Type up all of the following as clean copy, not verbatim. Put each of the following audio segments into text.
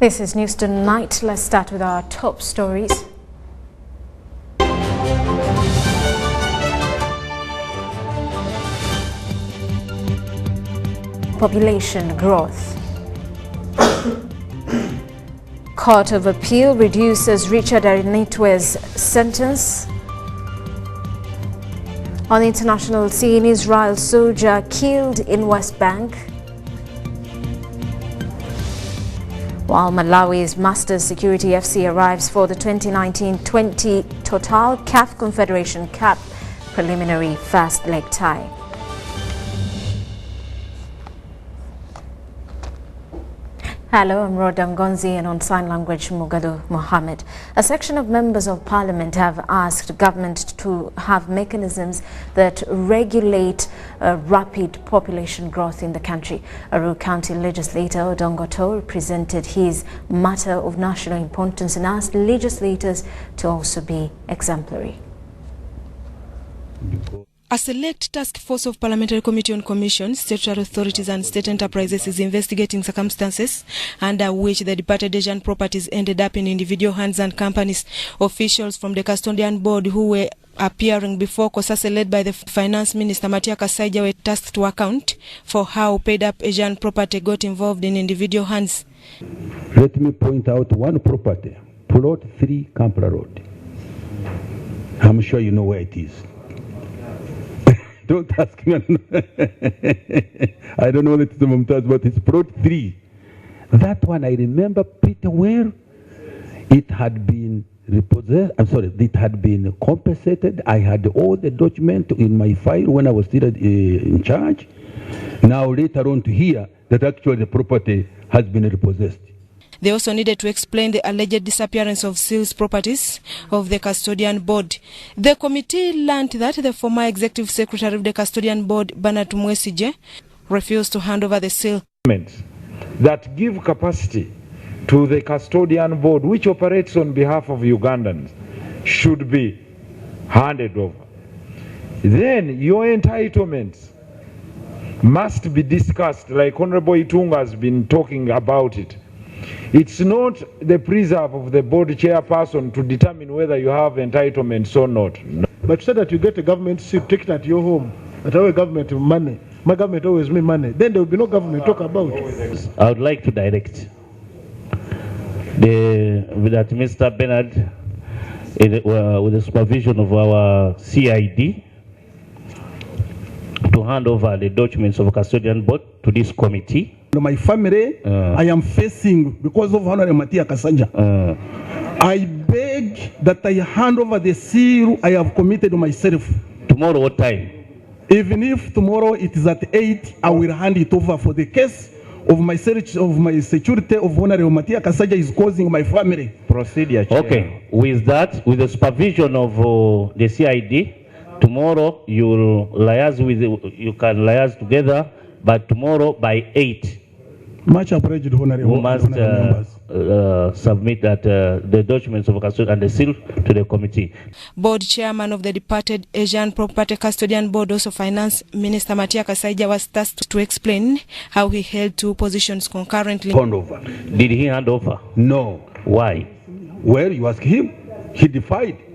This is News Tonight. Let's start with our top stories. Population growth. Court of Appeal reduces Richard Arinitwe's sentence. On the international scene, Israel soldier killed in West Bank. While Malawi's Masters Security FC arrives for the 2019-20 Total CAF Confederation Cup preliminary first leg tie. Hello, I'm Rhoda Ngonzi, and on sign language, Mugado Mohammed. A section of members of parliament have asked government to have mechanisms that regulate rapid population growth in the country. Aru County legislator Odongoto presented his matter of national importance and asked legislators to also be exemplary. A select task force of Parliamentary Committee on Commissions, Statutory Authorities and State Enterprises is investigating circumstances under which the departed Asian properties ended up in individual hands and companies. Officials from the Custodian Board who were appearing before COSASE led by the Finance Minister Matia Kasaija were tasked to account for how paid-up Asian property got involved in individual hands. Let me point out one property, Plot 3 Kampala Road. I'm sure you know where it is. Don't ask me. I don't know what it's Mumtaz, but it's Plot 3. That one I remember pretty well. It had been repossessed. I'm sorry, it had been compensated. I had all the documents in my file when I was still in charge. Now later on to hear that actually the property has been repossessed. They also needed to explain the alleged disappearance of sales properties of the Custodian Board. The committee learned that the former executive secretary of the Custodian Board, Bernard Mwesije, refused to hand over the sale. That give capacity to the Custodian Board, which operates on behalf of Ugandans, should be handed over. Then your entitlements must be discussed, like Honorable Itunga has been talking about it. It's not the preserve of the board chairperson to determine whether you have entitlements or not. No. But say that you get a government seat, take it at your home, at our government money. My government always me money. Then there will be no government talk about. I would like to direct that Mr. Bernard, with the supervision of our CID, to hand over the documents of Custodian Board to this committee. My family, I am facing because of Honorable Matia Kasaija. I beg that I hand over the seal I have committed myself. Tomorrow what time? Even if tomorrow it is at 8, I will hand it over for the case of my search of my security of Honorable Matia Kasaija is causing my family. Procedure. Okay, with that, with the supervision of the CID, tomorrow you can liaise together, but tomorrow by 8. Much appreciated, Honorable. We must submit that the documents of custodian and the seal to the committee. Board chairman of the departed Asian Property Custodian Board, also Finance Minister Matia Kasaija, was tasked to explain how he held two positions concurrently. Hand over. Did he hand over? No. Why? Well, you ask him. He defied.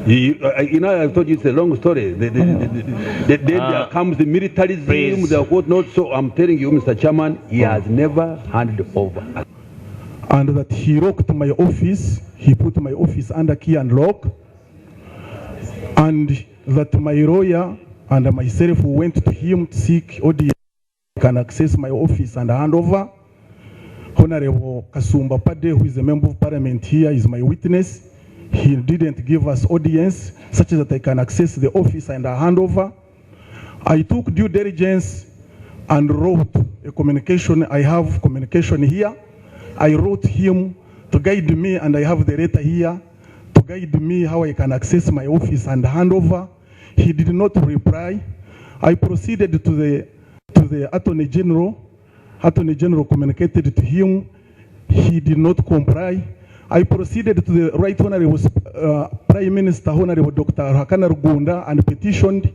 I told you it's a long story. Then there comes the militarism, the whatnot. So I'm telling you, Mr. Chairman, he has never handed over. And that he locked my office, he put my office under key and lock. And that my lawyer and myself went to him to seek audience can access my office and hand over. Honorable Kasumba Pade, who is a member of parliament here, is my witness. He didn't give us audience such that I can access the office and hand over. I took due diligence and wrote a communication. I have communication here. I wrote him to guide me, and I have the letter here to guide me how I can access my office and hand over. He did not reply. I proceeded to the Attorney General. Attorney General communicated to him. He did not comply. I proceeded to the Right Honorable Prime Minister, Honorable Dr. Ruhakana Rugunda, and petitioned.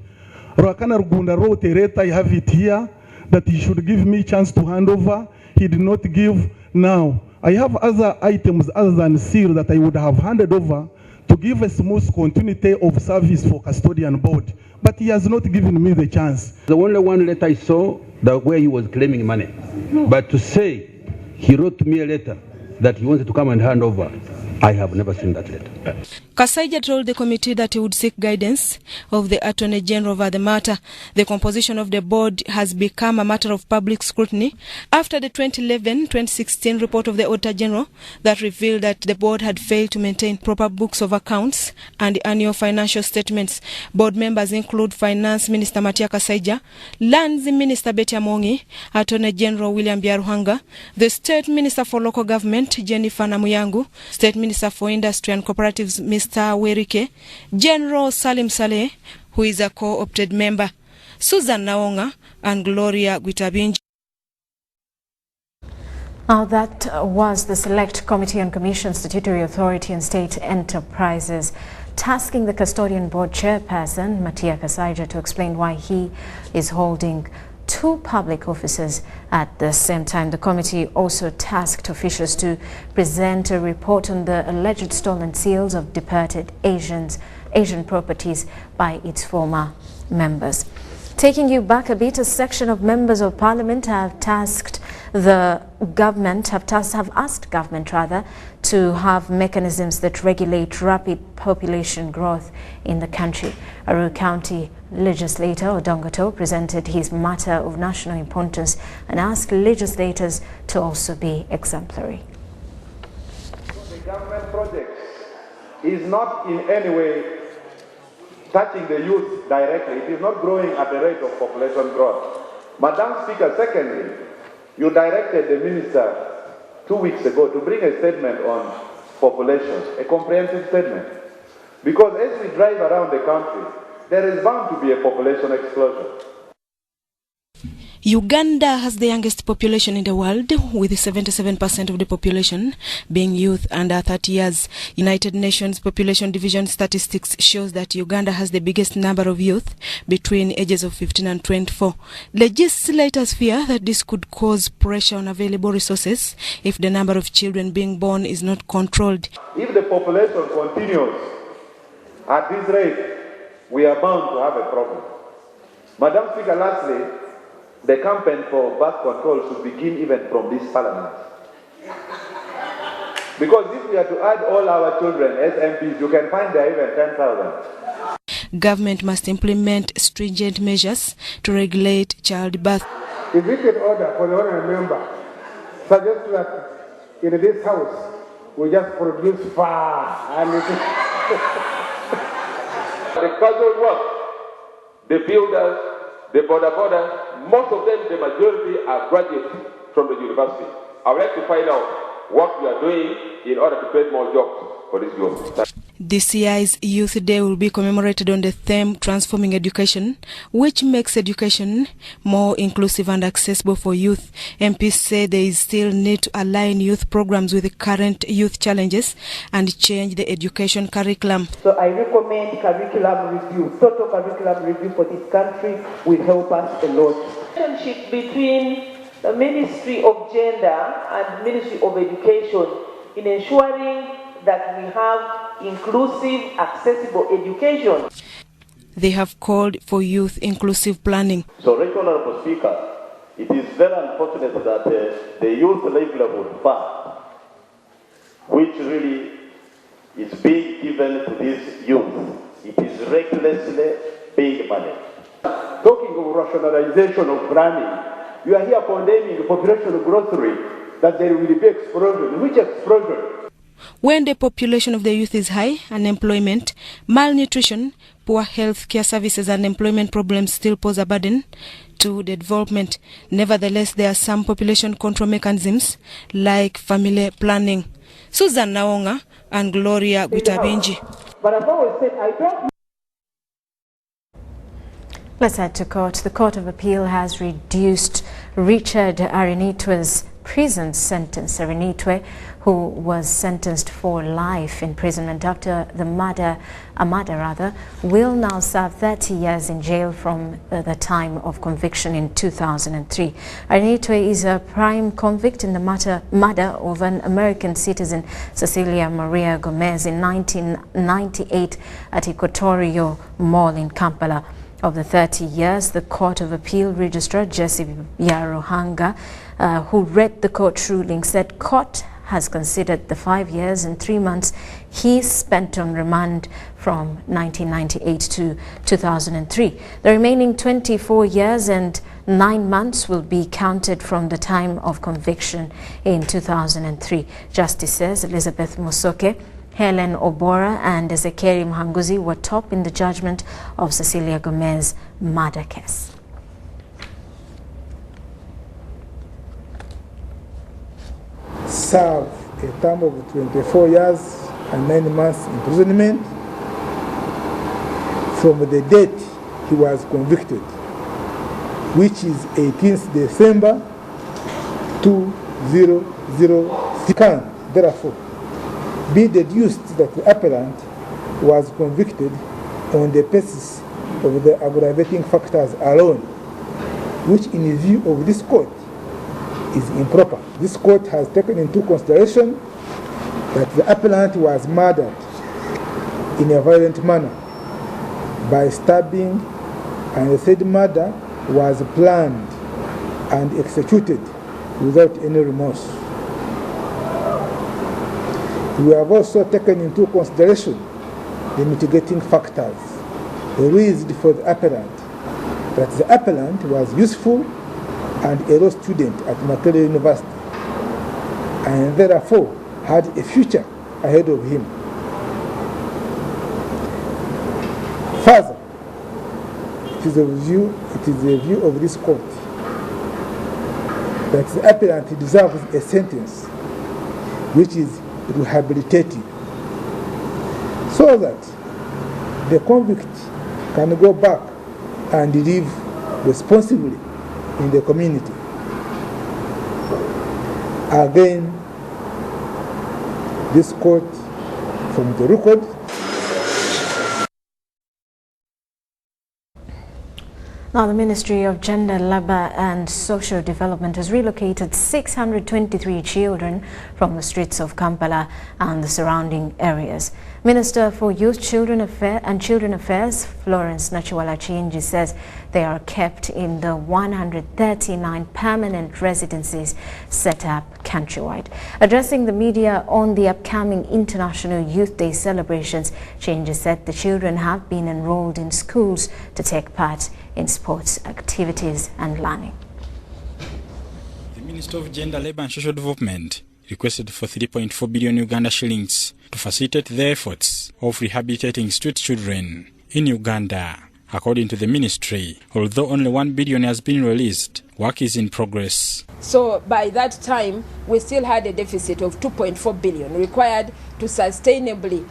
Ruhakana Rugunda wrote a letter, I have it here, that he should give me a chance to hand over. He did not give. Now, I have other items other than seal that I would have handed over to give a smooth continuity of service for custodian board, but he has not given me the chance. The only one letter I saw that where he was claiming money, but to say he wrote me a letter that he wanted to come and hand over, I have never seen that letter. Kasaija told the committee that he would seek guidance of the Attorney General over the matter. The composition of the board has become a matter of public scrutiny after the 2011-2016 report of the Auditor General that revealed that the board had failed to maintain proper books of accounts and annual financial statements. Board members include Finance Minister Matia Kasaija, Lands Minister Betty Amongi, Attorney General William Biaruhanga, the State Minister for Local Government Jennifer Namuyangu, State Minister for Industry and Cooperatives Mr. Werike, General Salim Saleh, who is a co-opted member, Susan Naonga, and Gloria Gwitabinji. Now that was the Select Committee on Commission, Statutory Authority and State Enterprises tasking the Custodian Board Chairperson, Matia Kasaija, to explain why he is holding two public offices at the same time. The committee also tasked officials to present a report on the alleged stolen seals of departed Asian properties by its former members. Taking you back a bit, a section of members of parliament have asked government to have mechanisms that regulate rapid population growth in the country. Aru County legislator Odongoto presented his matter of national importance and asked legislators to also be exemplary. The government project is not in any way touching the youth directly. It is not growing at the rate of population growth. Madam Speaker, secondly, you directed the minister 2 weeks ago to bring a statement on population, a comprehensive statement. Because as we drive around the country, there is bound to be a population explosion. Uganda has the youngest population in the world, with 77% of the population being youth under 30 years. United Nations Population Division statistics shows that Uganda has the biggest number of youth between ages of 15 and 24. Legislators fear that this could cause pressure on available resources if the number of children being born is not controlled. If the population continues at this rate, we are bound to have a problem. Madam Speaker, lastly, the campaign for birth control should begin even from this parliament. Because if we are to add all our children as MPs, you can find there even 10,000. Government must implement stringent measures to regulate childbirth. If we could order for the honorable member, suggest that in this house we just produce far and the casual work, the builders, the border, most of them, the majority are graduates from the university. I would like to find out what we are doing in order to create more jobs for this youth. This year's Youth Day will be commemorated on the theme Transforming Education, which makes education more inclusive and accessible for youth. MPs say there is still need to align youth programs with the current youth challenges and change the education curriculum. So I recommend curriculum review. Total curriculum review for this country will help us a lot. The relationship between the Ministry of Gender and Ministry of Education in ensuring that we have inclusive, accessible education. They have called for youth inclusive planning. So, Honourable Speaker, it is very unfortunate that the Youth Livelihood Fund, which really is being given to these youth, it is recklessly being managed. Talking of rationalization of planning, you are here condemning the population growth rate, that there will be explosion. Which explosion? When the population of the youth is high, unemployment, malnutrition, poor health care services and employment problems still pose a burden to the development. Nevertheless, there are some population control mechanisms like family planning. Susan Naonga and Gloria Gwitabinji. But I've always said, I don't. Let's head to court. The Court of Appeal has reduced Richard Arinitwa's prison sentence. Serenitwe, who was sentenced for life imprisonment after the murder, will now serve 30 years in jail from the time of conviction in 2003. Serenitwe is a prime convict in the murder of an American citizen, Cecilia Maria Gomez, in 1998 at Equatorio Mall in Kampala. Of the 30 years, the Court of Appeal Registrar Jesse Yarohanga, who read the court ruling, said court has considered the 5 years and 3 months he spent on remand from 1998 to 2003. The remaining 24 years and 9 months will be counted from the time of conviction in 2003. Justices Elizabeth Musoke, Helen Obora and Ezekiel Mhanguzi were top in the judgment of Cecilia Gomez's murder case. Serve a term of 24 years and 9 months imprisonment from the date he was convicted, which is 18th December 2006. Therefore, be deduced that the appellant was convicted on the basis of the aggravating factors alone, which in view of this court is improper. This court has taken into consideration that the appellant was murdered in a violent manner by stabbing, and the said murder was planned and executed without any remorse. We have also taken into consideration the mitigating factors raised for the appellant, that the appellant was useful and a law student at Makerere University, and therefore had a future ahead of him. Further, it is the view of this court that the appellant deserves a sentence which is rehabilitative, so that the convict can go back and live responsibly in the community. Again, this court, from the record, now, the Ministry of Gender, Labour and Social Development has relocated 623 children from the streets of Kampala and the surrounding areas. Minister for Youth, Children Affairs, Florence Nachiwala-Chinji, says they are kept in the 139 permanent residencies set up countrywide. Addressing the media on the upcoming International Youth Day celebrations, Chinji said the children have been enrolled in schools to take part in sports activities and learning. The Minister of Gender, Labour and Social Development requested for 3.4 billion Uganda shillings to facilitate the efforts of rehabilitating street children in Uganda. According to the ministry, although only 1 billion has been released, work is in progress. So by that time, we still had a deficit of 2.4 billion required to sustainably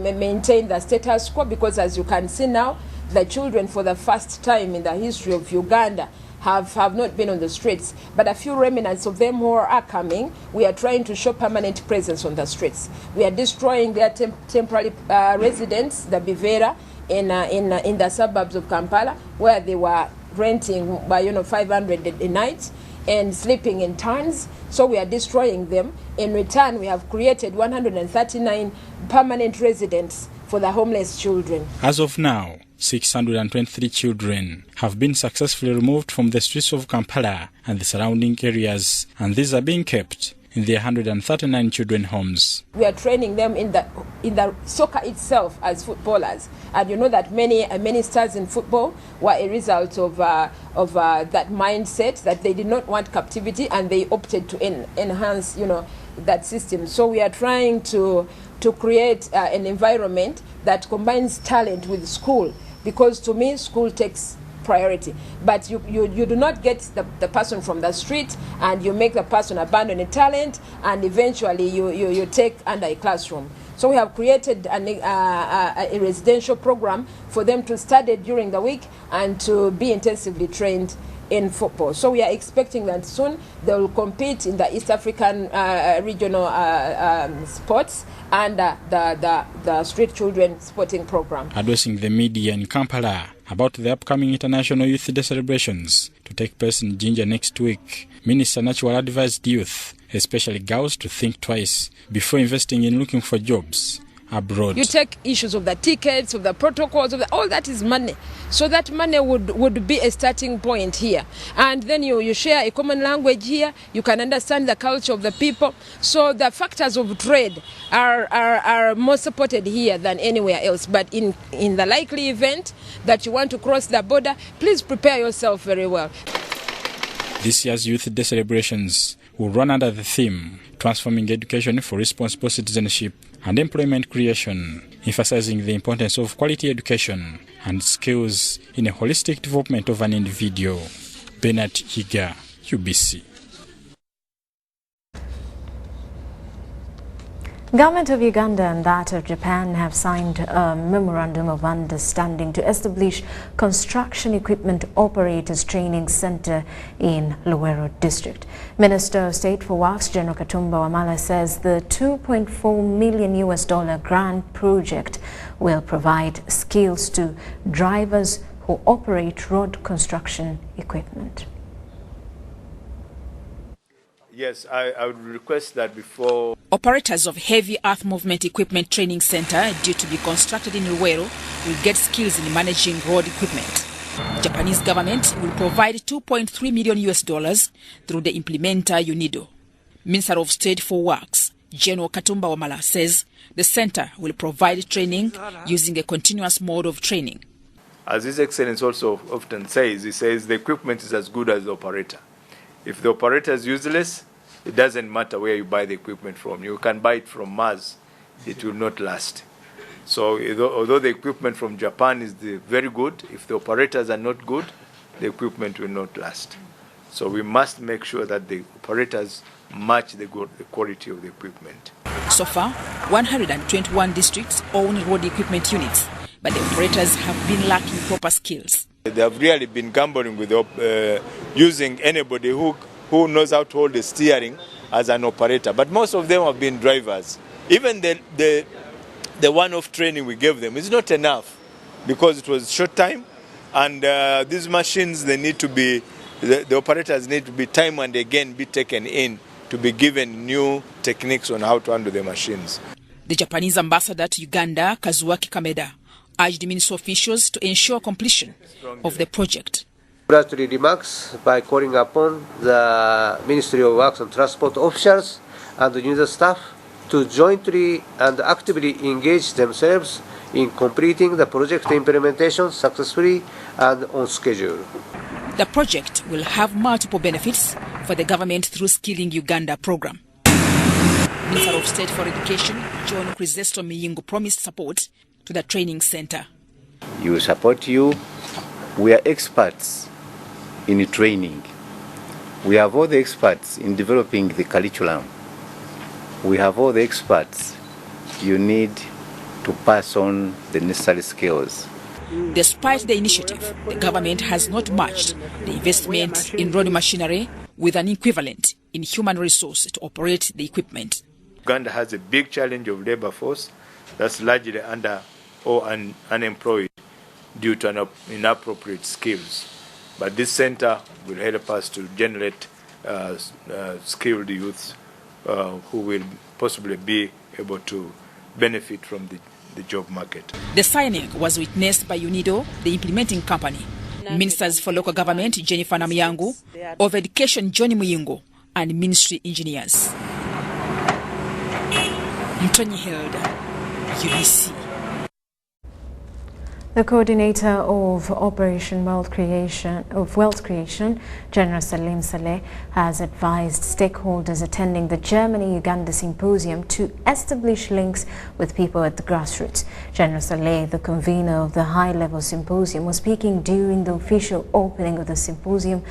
maintain the status quo, because as you can see now, the children for the first time in the history of Uganda have not been on the streets, but a few remnants of them who are coming, we are trying to show permanent presence on the streets. We are destroying their temporary residence, the Bivera, in the suburbs of Kampala, where they were renting by 500 a night and sleeping in tents. So we are destroying them. In return, we have created 139 permanent residents for the homeless children. As of now, 623 children have been successfully removed from the streets of Kampala and the surrounding areas, and these are being kept in the 139 children homes. We are training them in the soccer itself as footballers, and you know that many stars in football were a result of that mindset, that they did not want captivity and they opted to enhance that system. So we are trying to create an environment that combines talent with school, because to me school takes priority, but you do not get the person from the street and you make the person abandon a talent, and eventually you take under a classroom. So we have created a residential program for them to study during the week and to be intensively trained in football. So we are expecting that soon they will compete in the East African regional sports and the street children sporting program. Addressing the media in Kampala about the upcoming International Youth Day celebrations to take place in Jinja next week, Minister Nachual advised youth, especially girls, to think twice before investing in looking for jobs abroad. You take issues of the tickets, of the protocols, all that is money. So that money would be a starting point here. And then you share a common language here, you can understand the culture of the people. So the factors of trade are more supported here than anywhere else. But in the likely event that you want to cross the border, please prepare yourself very well. This year's Youth Day celebrations will run under the theme, Transforming Education for Responsible Citizenship and Employment Creation, emphasizing the importance of quality education and skills in a holistic development of an individual. Bernard Higa, UBC. Government of Uganda and that of Japan have signed a memorandum of understanding to establish Construction Equipment Operators Training Center in Luweero District. Minister of State for Works General Katumba Wamala says the $2.4 million grant project will provide skills to drivers who operate road construction equipment. Yes, I would request that before... Operators of Heavy Earth Movement Equipment Training Center, due to be constructed in Luweero, will get skills in managing road equipment. Japanese government will provide $2.3 million through the implementer UNIDO. Minister of State for Works, General Katumba Wamala, says the center will provide training using a continuous mode of training. As His Excellency also often says, he says the equipment is as good as the operator. If the operator is useless, it doesn't matter where you buy the equipment from. You can buy it from Mars, it will not last. So although the equipment from Japan is very good, if the operators are not good, the equipment will not last. So we must make sure that the operators match the quality of the equipment. So far, 121 districts own road equipment units, but the operators have been lacking proper skills. They have really been gambling with using anybody who knows how to hold the steering as an operator. But most of them have been drivers. Even the one-off training we gave them is not enough because it was short time, and these machines, they need to be, the operators need to be time and again be taken in to be given new techniques on how to handle the machines. The Japanese ambassador to Uganda, Kazuaki Kameda, urged ministry officials to ensure completion of the project. Congratulatory remarks by calling upon the Ministry of Works and Transport officials and the UNIDO staff to jointly and actively engage themselves in completing the project implementation successfully and on schedule. The project will have multiple benefits for the government through Skilling Uganda program. Minister of State for Education, John Crizesto Miyingo, promised support to the training center. We will support you. We are experts in training. We have all the experts in developing the curriculum. We have all the experts you need to pass on the necessary skills. Despite the initiative, the government has not matched the investment in road machinery with an equivalent in human resource to operate the equipment. Uganda has a big challenge of labor force that's largely under or unemployed due to inappropriate skills. But this center will help us to generate skilled youths who will possibly be able to benefit from the job market. The signing was witnessed by UNIDO, the implementing company, Ministers for Local Government Jennifer Namyangu, of Education Johnny Muyingo, and Ministry Engineers. Mtonyi Hilda, UBC. The coordinator of Operation Wealth Creation, General Salim Saleh, has advised stakeholders attending the Germany-Uganda Symposium to establish links with people at the grassroots. General Saleh, the convener of the high-level symposium, was speaking during the official opening of the symposium,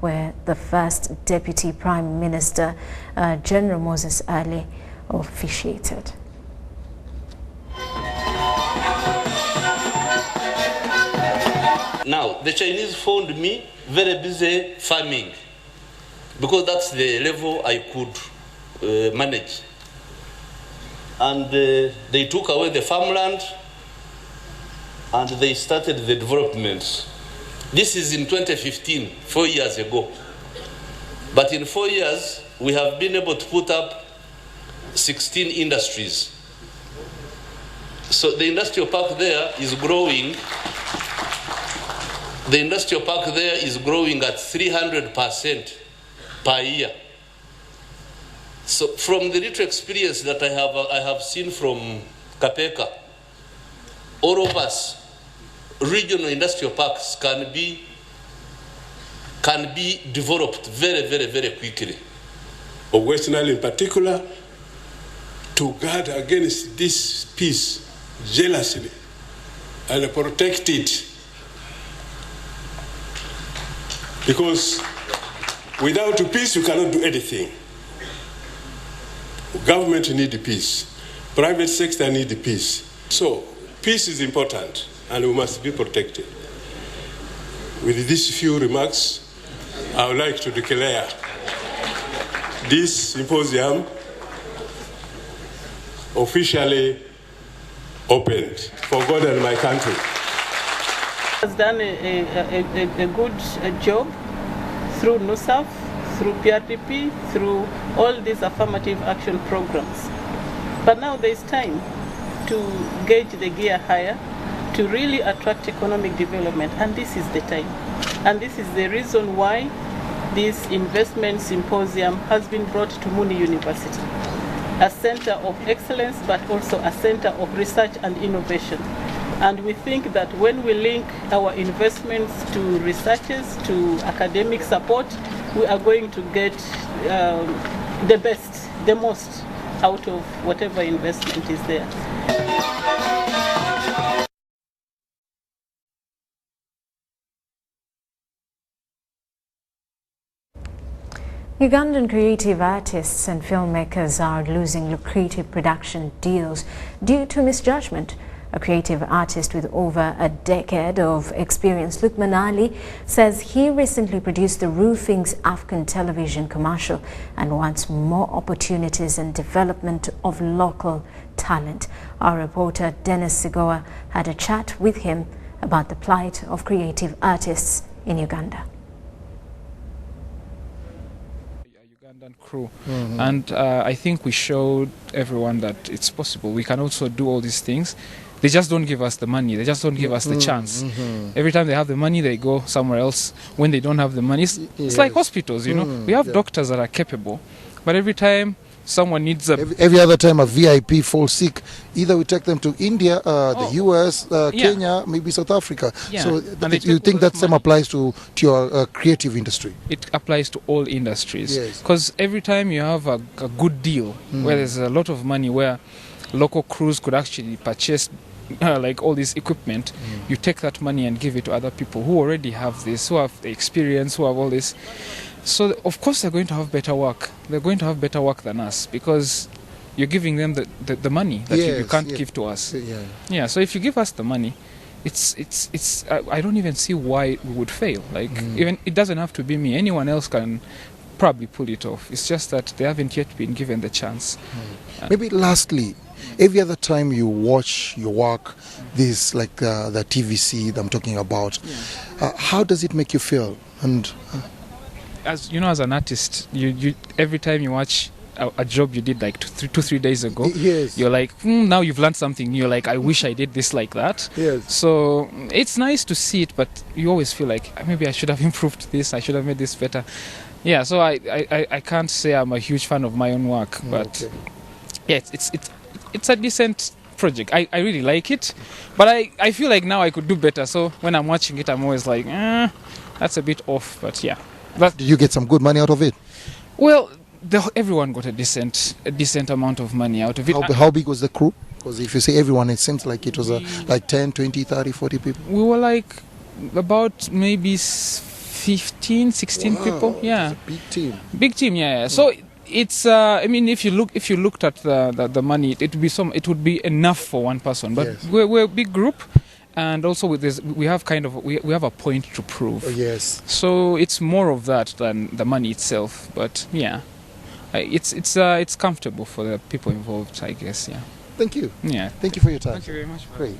where the first Deputy Prime Minister, General Moses Ali, officiated. Now, the Chinese found me very busy farming because that's the level I could manage. And they took away the farmland and they started the developments. This is in 2015, 4 years ago. But in 4 years, we have been able to put up 16 industries. So the industrial park there is growing. The industrial park there is growing at 300% per year. So from the little experience that I have seen from Kapeka, all of us, regional industrial parks can be developed very, very, very quickly. Of Western Nile in particular, to guard against this peace jealously and protect it. Because without peace, you cannot do anything. Government needs peace. Private sector needs peace. So peace is important and we must be protected. With these few remarks, I would like to declare this symposium officially opened for God and my country. Has done a good job through NUSAF, through PRDP, through all these affirmative action programs. But now there is time to gauge the gear higher, to really attract economic development, and this is the time. And this is the reason why this investment symposium has been brought to Muni University, a center of excellence, but also a center of research and innovation. And we think that when we link our investments to researchers, to academic support, we are going to get the best, the most out of whatever investment is there. Ugandan creative artists and filmmakers are losing lucrative production deals due to misjudgment. A creative artist with over a decade of experience, Lukman Ali, says he recently produced the Roofing's African television commercial and wants more opportunities and development of local talent. Our reporter Dennis Sigoa had a chat with him about the plight of creative artists in Uganda. Crew. And I think we showed everyone that it's possible. We can also do all these things. They just don't give us the money. They just don't give us the chance. Every time they have the money, they go somewhere else. When they don't have the money, it's like hospitals, you know. We have doctors that are capable, but every time someone needs a... Every other time a VIP falls sick, either we take them to India, the US, Kenya, maybe South Africa. So you think that same applies to your creative industry? It applies to all industries. Because every time you have a good deal, where there's a lot of money, where local crews could actually purchase like all this equipment, you take that money and give it to other people who already have this, who have the experience, who have all this. So of course they're going to have better work. They're going to have better work than us because you're giving them the money that you can't give to us. Yeah. So if you give us the money, it's I don't even see why we would fail. Like even it doesn't have to be me. Anyone else can probably pull it off. It's just that they haven't yet been given the chance. Maybe lastly, every other time you watch your work, this like the TVC that I'm talking about, how does it make you feel? And as you know, as an artist, you every time you watch a job you did like 2-3 days ago, you're like, now you've learned something. You're like, I wish I did this like that. So it's nice to see it, but you always feel like maybe I should have improved this. I should have made this better. Yeah. So I can't say I'm a huge fan of my own work, but yeah, it's a decent project. I really like it, but I feel like now I could do better. So when I'm watching it, I'm always like, that's a bit off. But yeah. Did you get some good money out of it? Well, everyone got a decent amount of money out of it. How big was the crew? Because if you say everyone, it seems like it was like 10, 20, 30, 40 people. We were like about maybe 15, 16 people. Yeah. It's a big team. Big team, yeah. So it's I mean, if you looked at the money, it would be enough for one person. But we're a big group, And also with this, we have a point to prove. Yes. So it's more of that than the money itself. But yeah, it's comfortable for the people involved, I guess. Yeah. Thank you. Yeah. Thank you for your time. Thank you very much. Great.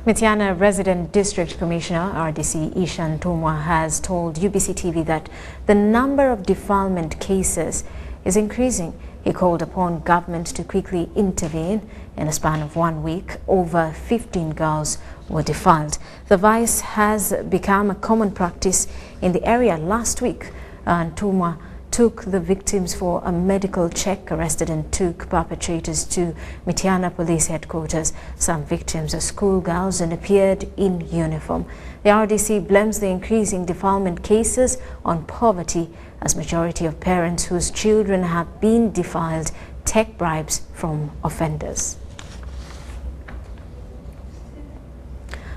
Mityana Resident District Commissioner RDC Ishan Tumwa has told UBC TV that the number of defilement cases is increasing. He called upon government to quickly intervene. In a span of 1 week, over 15 girls were defiled. The vice has become a common practice in the area. Last week, Tumwa took the victims for a medical check, arrested and took perpetrators to Mityana Police Headquarters. Some victims are schoolgirls and appeared in uniform. The RDC blames the increasing defilement cases on poverty, as majority of parents whose children have been defiled take bribes from offenders.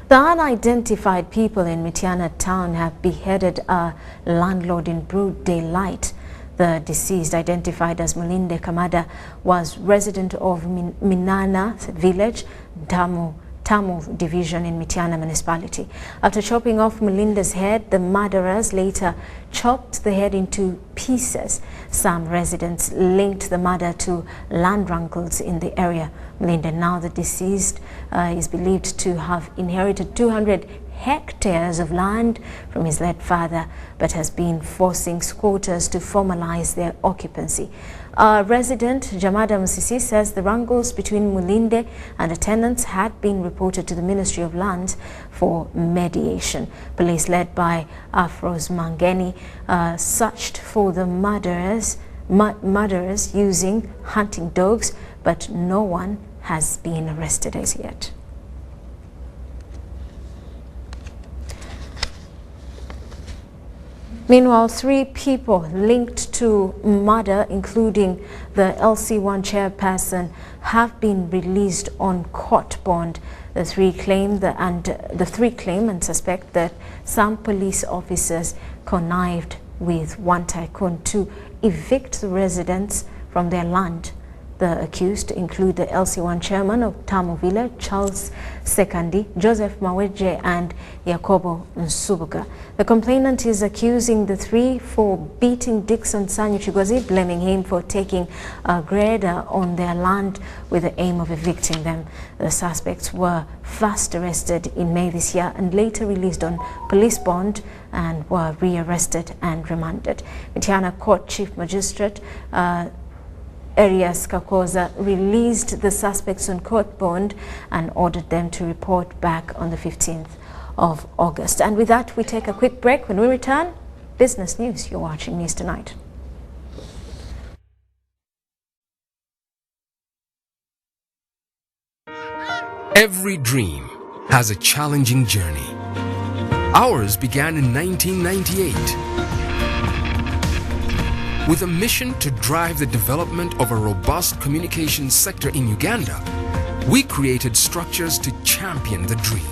The unidentified people in Mityana town have beheaded a landlord in broad daylight. The deceased, identified as Mulinde Kamada, was resident of Minana village, Tamu division in Mityana municipality. After chopping off Mulinde's head, the murderers later chopped the head into pieces. Some residents linked the murder to land wrangles in the area. Mulinde, now the deceased, is believed to have inherited 200 hectares of land from his late father, but has been forcing squatters to formalize their occupancy. Resident Jamada Musisi says the wrangles between Mulinde and the tenants had been reported to the Ministry of Lands for mediation. Police led by Afros Mangeni searched for the murderers using hunting dogs, but no one has been arrested as yet. Meanwhile, 3 people linked to murder, including the LC1 chairperson, have been released on court bond. The three claim and suspect that some police officers connived with one tycoon to evict the residents from their land. The accused include the LC1 chairman of Tamu Villa, Charles Sekandi, Joseph Maweje and Yakobo Nsubuga. The complainant is accusing the 3 for beating Dixon Sanyu Chigozi, blaming him for taking a grader on their land with the aim of evicting them. The suspects were first arrested in May this year and later released on police bond and were rearrested and remanded. Mityana Court Chief Magistrate Arias Kakoza released the suspects on court bond and ordered them to report back on the 15th of August. And with that, we take a quick break. When we return, business news. You're watching News Tonight. Every dream has a challenging journey. Ours began in 1998. With a mission to drive the development of a robust communications sector in Uganda, we created structures to champion the dream.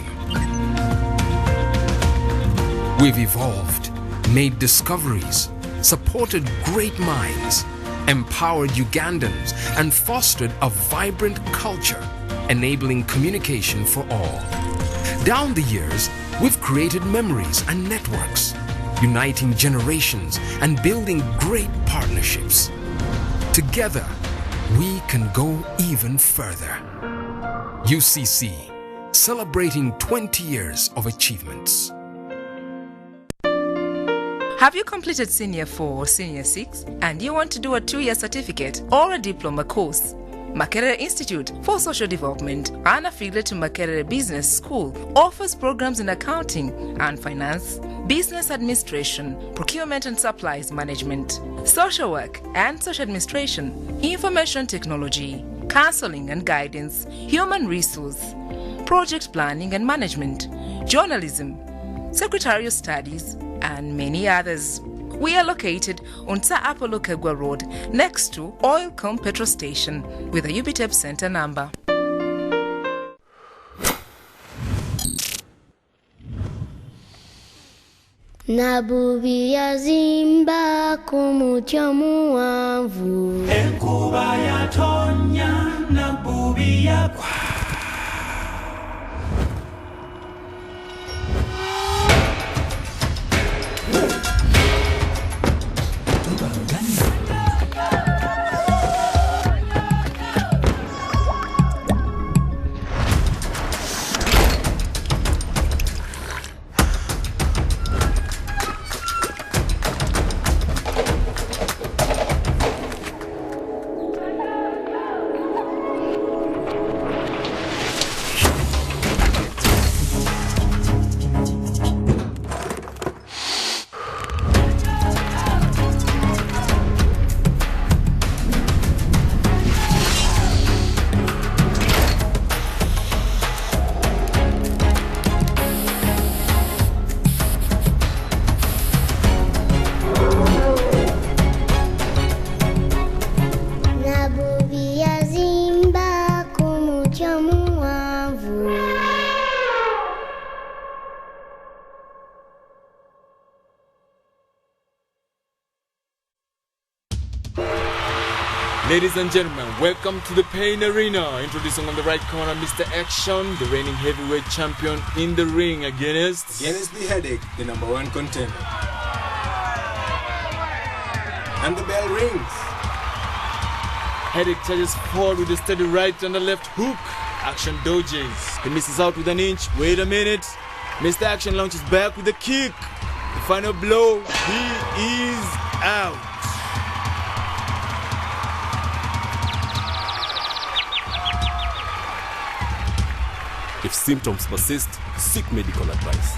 We've evolved, made discoveries, supported great minds, empowered Ugandans, and fostered a vibrant culture, enabling communication for all. Down the years, we've created memories and networks, uniting generations and building great partnerships. Together, we can go even further. UCC, celebrating 20 years of achievements. Have you completed Senior 4 or Senior 6 and you want to do a 2-year certificate or a diploma course? Makerere Institute for Social Development, an affiliate to Makerere Business School, offers programs in accounting and finance, business administration, procurement and supplies management, social work and social administration, information technology, counseling and guidance, human resource, project planning and management, journalism, secretarial studies, and many others. We are located on Sa Apollo Kegwa Road, next to Oilcom Petrol Station, with a UBTEP Center number. Nabubi yazimba kumutya muwanvu. Enkuba yatonya nabubi yakwa. Ladies and gentlemen, welcome to the Pain Arena. Introducing on the right corner, Mr. Action, the reigning heavyweight champion in the ring against the Headache, the #1 contender. And the bell rings. Headache charges forward with a steady right and a left hook. Action dodges. He misses out with an inch. Wait a minute. Mr. Action launches back with a kick. The final blow. He is out. If symptoms persist, seek medical advice.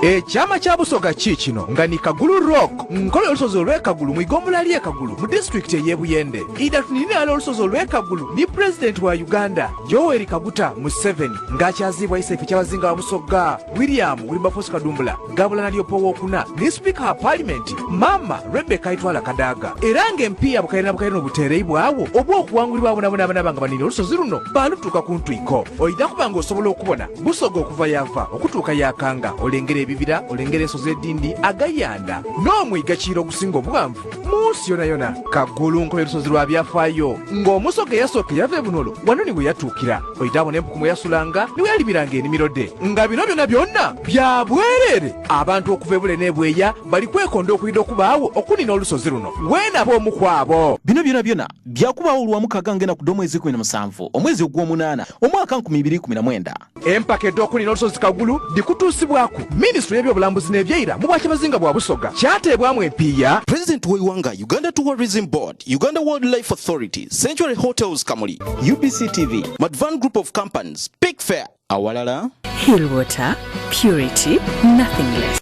Ekyama kya Busoga kino nga ni Kagulu Rock nkola olusozi olw'Ekagulu mu igombolola ly'Ekagulu mu disitulikiti ey'Ebuyende. Ida tuninira olusozi olw'Ekagulu ni President wa Uganda Yoweri Kaguta Museveni ng'akyaziibwa Isaife ky'abazinga wa Busoga William Wilberforce Kadumbula Gabula Nalyopo wokuna ni Speaker wa Parliament Mama Rebecca Itwala Kadaga era ng'empiya bukalina obuteereyi bwawo obw'okuwangulibwa abonabona banga banini olusozi luno baalutuuka ku ntwiko oyina kuba ng'osobola okubona Busoga okuva yava okutuuka yakanga olengera ebibira olengera ensozi edindi agayanda n'omwiga kiro okusinga obuwanvu munsi yonayona Kagulu nkola olusozi lwa byafaayo ng'Omusoga eyasooka yava ebunolo wano niwe yatuukira oyitaabo n'empukumu yasulanga niwe yalibiranga enimiro de nga bino byonna bya bwereere abantu okuva ebule n'ebweya bali kwekonda okuyida okubaawo okunina olusozi luno weenaba omu kwabo. Bino byonna byakubaawo olwamu kagangena ku omwezi 17 omwezi ogw'omunaana omwaka 2019. Empaka edda okunina olusozi Kagulu dikutuusibwaku Minisitule y'ebyobulambuzi n'ebyeyira mu bwakyabazinga bwa Busoga kyateebwamu empiya President w'Iwanga Uganda Tourism Board, Uganda Wildlife Authority, Sanctuary Hotels Kamuli, UBC TV, Madvan Group of Companies, Big Fair, awalala Hill Water, purity, nothing less.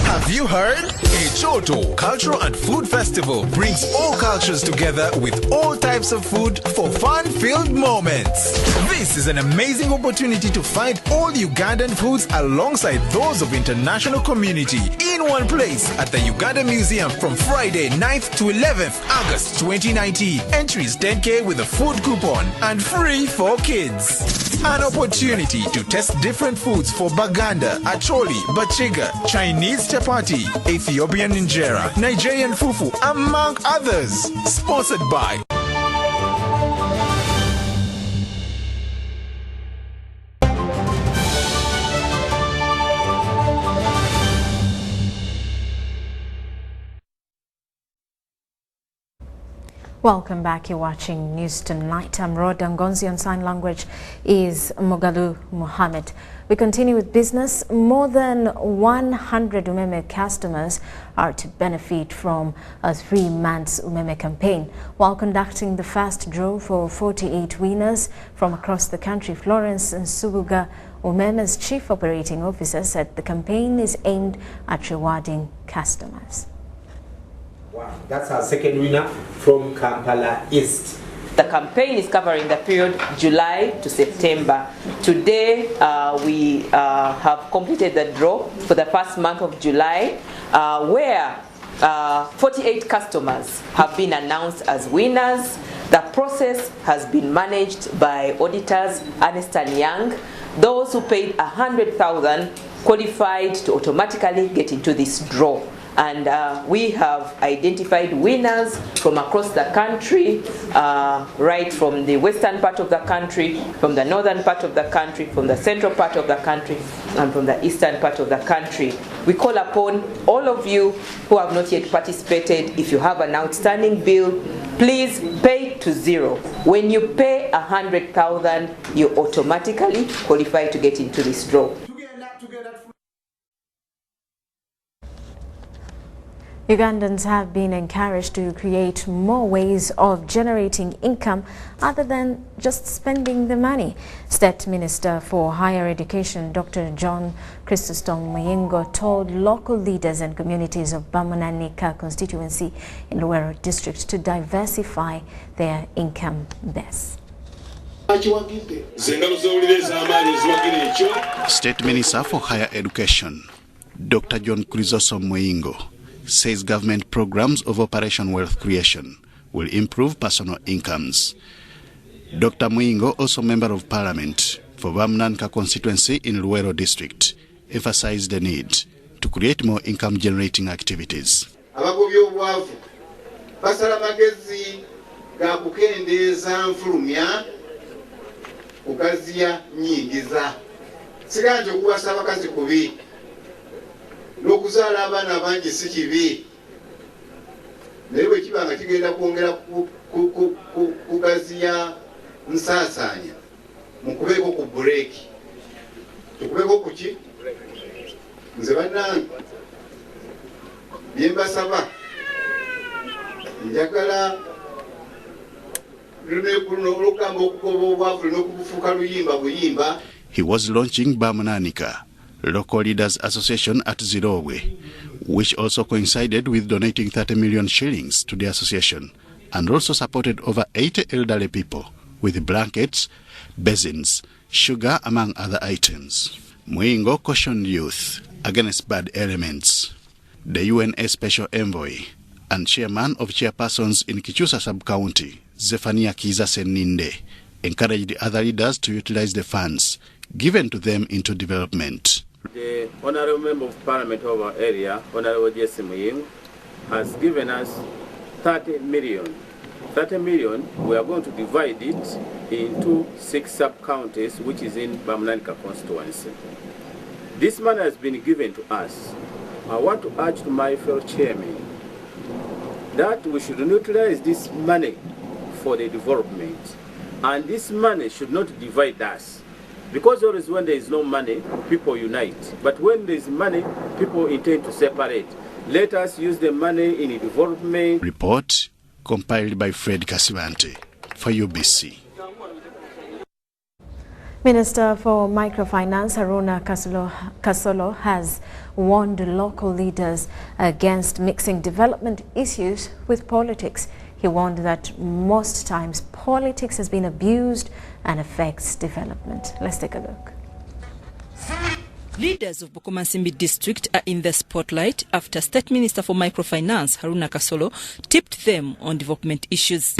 Have you heard? Echoto Cultural and Food Festival brings all cultures together with all types of food for fun-filled moments. This is an amazing opportunity to find all Ugandan foods alongside those of international community in one place at the Uganda Museum from Friday 9th to 11th August 2019. Entries 10K with a food coupon and free for kids. An opportunity to test different foods for Baganda, Acholi, Bachiga, Chinese chapati, Ethiopian injera, Nigerian fufu, among others. Sponsored by Welcome back. You're watching News Tonight. I'm Rhoda Ngonzi. On sign language is Mugalu Mohammed. We continue with business. More than 100 Umeme customers are to benefit from a 3-month Umeme campaign. While conducting the first draw for 48 winners from across the country, Florence Nsubuga, Umeme's chief operating officer, said the campaign is aimed at rewarding customers. Wow, that's our second winner from Kampala East. The campaign is covering the period July to September. Today, we have completed the draw for the first month of July, where 48 customers have been announced as winners. The process has been managed by auditors Ernst & Young. Those who paid 100,000 qualified to automatically get into this draw. And we have identified winners from across the country, right from the western part of the country, from the northern part of the country, from the central part of the country, and from the eastern part of the country. We call upon all of you who have not yet participated, if you have an outstanding bill, please pay to zero. When you pay 100,000, you automatically qualify to get into this draw. Ugandans have been encouraged to create more ways of generating income other than just spending the money. State Minister for Higher Education, Dr. John Chrysostom Muyingo, told local leaders and communities of Bamunanika constituency in Luwero district to diversify their income base. State Minister for Higher Education, Dr. John Chrysostom Muyingo, says government programs of Operation Wealth Creation will improve personal incomes. Dr. Muyingo, also Member of Parliament for Bamunanka constituency in Luwero district, emphasized the need to create more income-generating activities. basala magezi ga kukendeeza nfulumya kugaziya nyingiza siganje okuwasa abakazi kubi n'okuzaala abaana bangi si kibi naye bwe kiba nga kigenda kwongera kugaziya nsaasaanya mukubeeko ku bureeki tukubeeko ku ki nze bannange bye mbasaba njagala olugamba okugoba obwavu n'okubufuuka luyimba buyimba. He was launching Bamunanika, Local Leaders Association at Zirowe, which also coincided with donating 30 million shillings to the association and also supported over 80 elderly people with blankets, basins, sugar, among other items. Mwingo cautioned youth against bad elements. The UNA Special Envoy and Chairman of Chairpersons in Kichusa Sub-County, Zephania Kiza Seninde, encouraged the other leaders to utilize the funds given to them into development. The Honorable Member of Parliament of our area, Honorable Jesse Muyingo, has given us 30 million. 30 million, we are going to divide it into 6 sub-counties, which is in Bamunanika constituency. This money has been given to us. I want to urge to my fellow chairman that we should utilize this money for the development. And this money should not divide us. Because always when there is no money, people unite. But when there is money, people intend to separate. Let us use the money in development. Report compiled by Fred Kasivanti for UBC. Minister for Microfinance Haruna Kasolo has warned local leaders against mixing development issues with politics. He warned that most times politics has been abused and affects development. Let's take a look. Leaders of Bukomansimbi district are in the spotlight after State Minister for Microfinance Haruna Kasolo tipped them on development issues.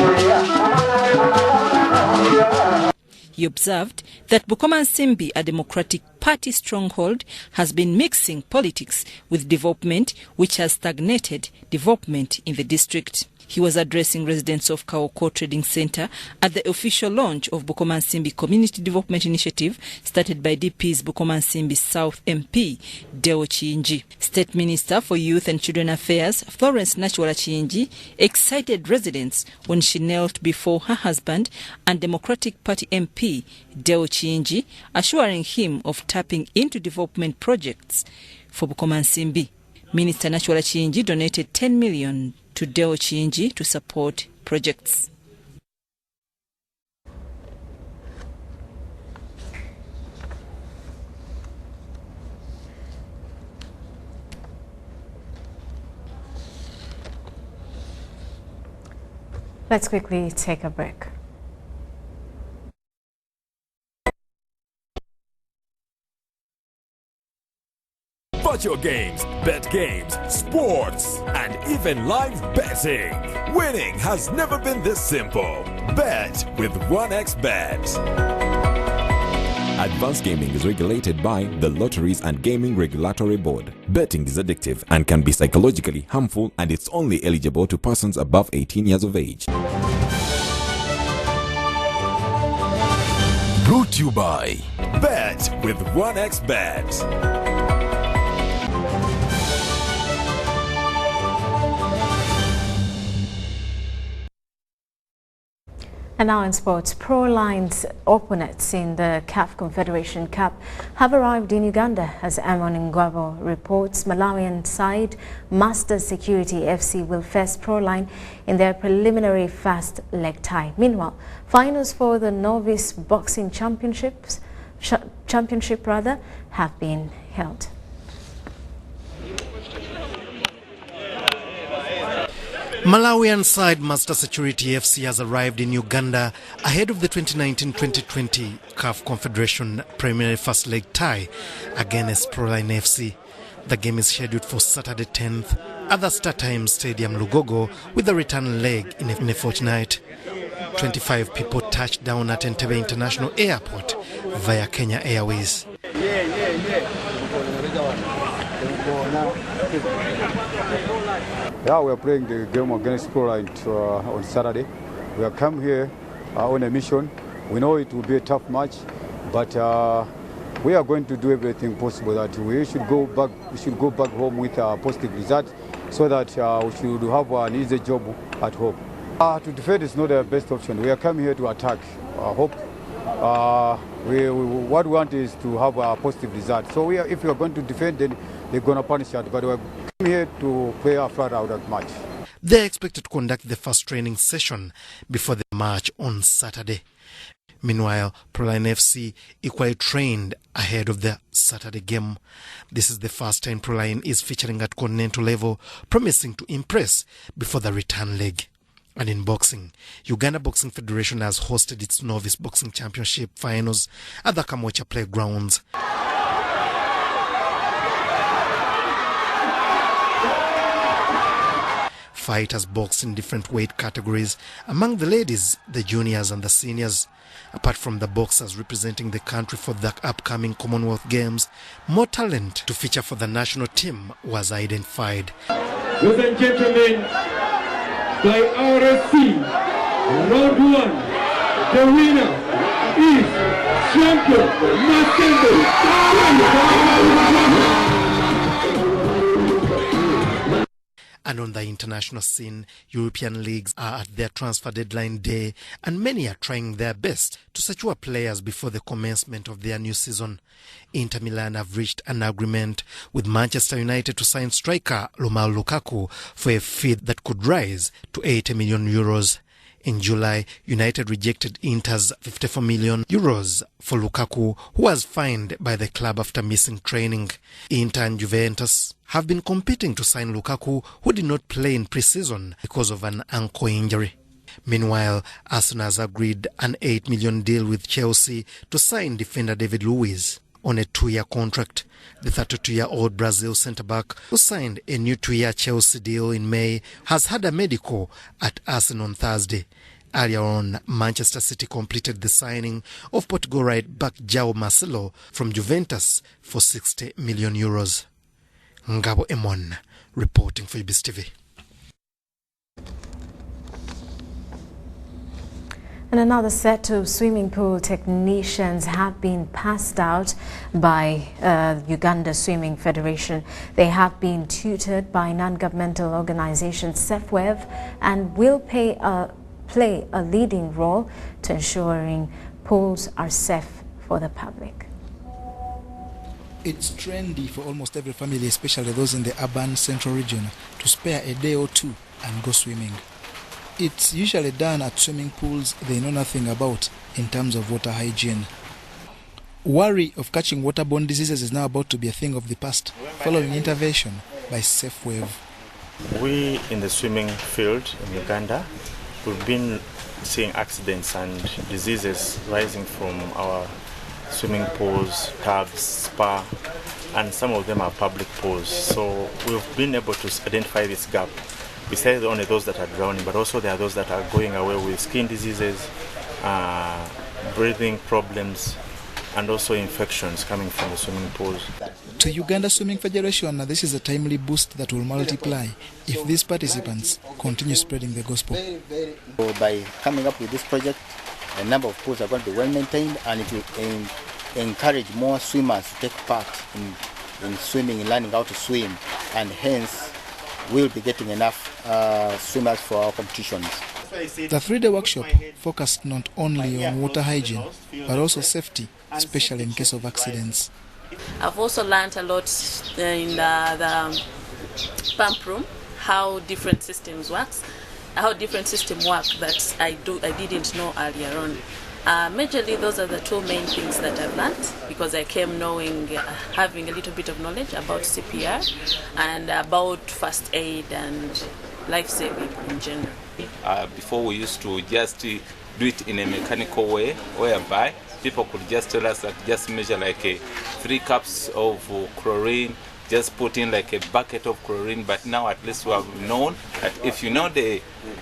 He observed that Bukomansimbi, a Democratic Party stronghold, has been mixing politics with development, which has stagnated development in the district. He was addressing residents of Kaoko Trading Center at the official launch of Bukomansimbi Community Development Initiative started by DP's Bukomansimbi South MP, Deo Chiinji. State Minister for Youth and Children Affairs, Florence Nachwala Chiinji, excited residents when she knelt before her husband and Democratic Party MP, Deo Chiinji, assuring him of tapping into development projects for Bukomansimbi. Minister Nachwala Chiinji donated 10 million to Deo Chiinji to support projects. Let's quickly take a break. Virtual games, bet games, sports, and even live betting. Winning has never been this simple. Bet with 1xBet. Advanced gaming is regulated by the Lotteries and Gaming Regulatory Board. Betting is addictive and can be psychologically harmful, and it's only eligible to persons above 18 years of age. Brought to you by Bet with 1xBet. And now in sports, Proline's opponents in the CAF Confederation Cup have arrived in Uganda. As Amon Ngwabo reports, Malawian side Masters Security FC will face Proline in their preliminary first leg tie. Meanwhile, finals for the Novice Boxing Championship have been held. Malawian side Master Security FC has arrived in Uganda ahead of the 2019-2020 CAF Confederation preliminary first leg tie against Proline FC. The game is scheduled for Saturday 10th at the Star Times Stadium Lugogo, with the return leg in a fortnight. 25 people touched down at Entebbe International Airport via Kenya Airways. Yeah, we are playing the game against Proline on Saturday. We have come here on a mission. We know it will be a tough match, but we are going to do everything possible that we should go back. We should go back home with a positive result, so that we should have an easy job at home. To defend is not the best option. We are coming here to attack. Hope. What we want is to have a positive result. So if we are going to defend, then they're going to punish us. But we are coming here to play a flat-out match. They are expected to conduct the first training session before the match on Saturday. Meanwhile, Proline FC equally trained ahead of the Saturday game. This is the first time Proline is featuring at continental level, promising to impress before the return leg. And in boxing, Uganda Boxing Federation has hosted its novice boxing championship finals at the Kamwecha Playgrounds. Fighters boxed in different weight categories. Among the ladies, the juniors and the seniors. Apart from the boxers representing the country for the upcoming Commonwealth Games, more talent to feature for the national team was identified. Ladies and gentlemen, by RSC, round 1, the winner is champion Masembo. And on the international scene, European leagues are at their transfer deadline day, and many are trying their best to secure players before the commencement of their new season. Inter Milan have reached an agreement with Manchester United to sign striker Romelu Lukaku for a fee that could rise to 80 million euros. In July, United rejected Inter's 54 million euros for Lukaku, who was fined by the club after missing training. Inter and Juventus have been competing to sign Lukaku, who did not play in pre-season because of an ankle injury. Meanwhile, Arsenal has agreed an $8 million deal with Chelsea to sign defender David Luiz on a 2-year contract. The 32-year-old Brazil centre-back, who signed a new 2-year Chelsea deal in May, has had a medical at Arsenal on Thursday. Earlier on, Manchester City completed the signing of Portugal right-back João Marcelo from Juventus for 60 million euros. Ngabo Emon, reporting for UBC TV. And another set of swimming pool technicians have been passed out by Uganda Swimming Federation. They have been tutored by non-governmental organization SafeWave and will play a leading role to ensuring pools are safe for the public. It's trendy for almost every family, especially those in the urban central region, to spare a day or two and go swimming. It's usually done at swimming pools they know nothing about in terms of water hygiene. Worry of catching waterborne diseases is now about to be a thing of the past, following intervention by SafeWave. We in the swimming field in Uganda, we've been seeing accidents and diseases rising from our swimming pools, tubs, spa, and some of them are public pools. So we've been able to identify this gap. Besides only those that are drowning, but also there are those that are going away with skin diseases, breathing problems, and also infections coming from the swimming pools. To Uganda Swimming Federation, this is a timely boost that will multiply if these participants continue spreading the gospel. By coming up with this project, a number of pools are going to be well maintained, and it will encourage more swimmers to take part in swimming and learning how to swim, and hence we'll be getting enough swimmers for our competitions. The 3-day workshop focused not only on water hygiene, but also safety, especially in case of accidents. I've also learned a lot in the pump room, how different systems work that I didn't know earlier on. Majorly, those are the two main things that I've learned, because I came having a little bit of knowledge about CPR and about first aid and life-saving in general. Before we used to just do it in a mechanical way, whereby people could just tell us that just measure like 3 cups of chlorine, just put in like a bucket of chlorine. But now at least we have known that if you know the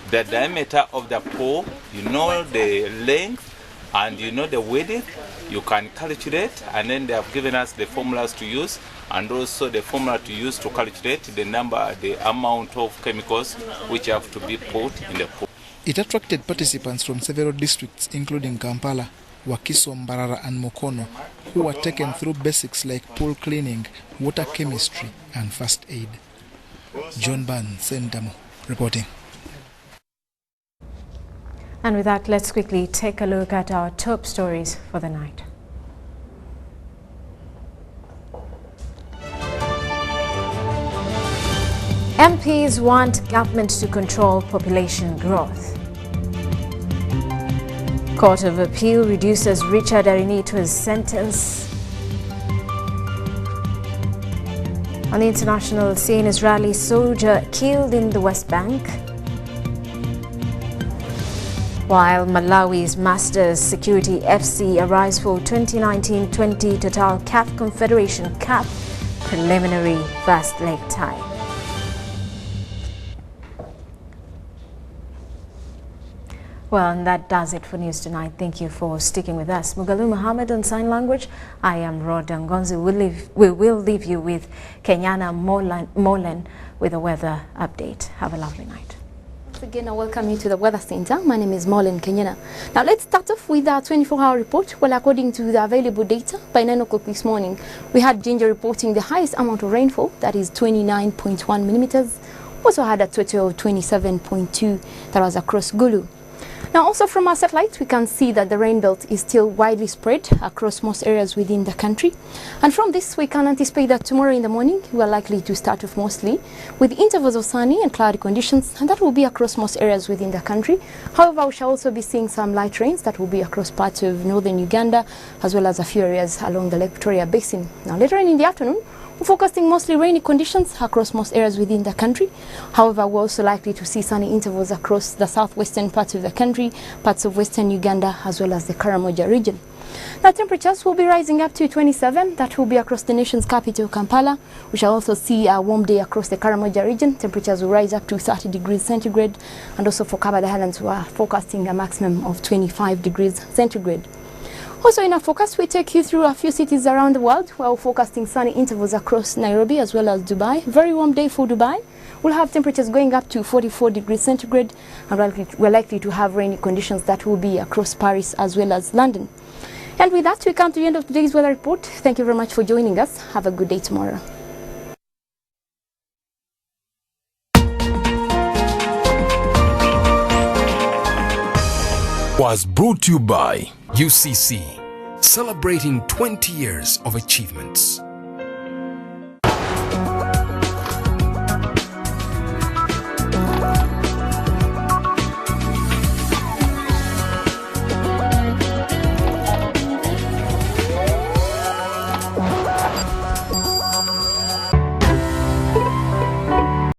diameter of the pool, you know the length, and you know the width, you can calculate, and then they have given us the formulas to use, and also the formula to use to calculate the amount of chemicals which have to be put in the pool. It attracted participants from several districts including Kampala, Wakiso, Mbarara and Mukono, who were taken through basics like pool cleaning, water chemistry and first aid. John Ban, Sentamu, reporting. And with that, let's quickly take a look at our top stories for the night. MPs want government to control population growth. Court of Appeal reduces Richard Arinito's sentence. On the international scene, Israeli soldier killed in the West Bank. While Malawi's Masters Security FC arrives for 2019-20 Total CAF Confederation Cup preliminary first leg tie. Well, and that does it for news tonight. Thank you for sticking with us. Mugalu Muhammad on sign language. I am Rhoda Ngonzi. We will leave you with Kenyana Molen with a weather update. Have a lovely night. Once again, I welcome you to the Weather Center. My name is Molen Kenyana. Now let's start off with our 24-hour report. Well, according to the available data, by 9 o'clock this morning, we had Jinja reporting the highest amount of rainfall, that is 29.1 millimeters. Also had a total of 27.2 that was across Gulu. Now also from our satellite, we can see that the rain belt is still widely spread across most areas within the country. And from this, we can anticipate that tomorrow in the morning, we are likely to start off mostly with intervals of sunny and cloudy conditions, and that will be across most areas within the country. However, we shall also be seeing some light rains that will be across parts of northern Uganda, as well as a few areas along the Lake Victoria Basin. Now later in the afternoon, we're forecasting mostly rainy conditions across most areas within the country. However, we're also likely to see sunny intervals across the southwestern parts of the country, parts of western Uganda, as well as the Karamoja region. Now, temperatures will be rising up to 27. That will be across the nation's capital, Kampala. We shall also see a warm day across the Karamoja region. Temperatures will rise up to 30 degrees centigrade. And also for Kabale Highlands, we are forecasting a maximum of 25 degrees centigrade. Also in our forecast, we take you through a few cities around the world. We're forecasting sunny intervals across Nairobi as well as Dubai. Very warm day for Dubai. We'll have temperatures going up to 44 degrees centigrade, and we're likely to have rainy conditions that will be across Paris as well as London. And with that, we come to the end of today's weather report. Thank you very much for joining us. Have a good day tomorrow. Was brought to you by UCC, celebrating 20 years of achievements.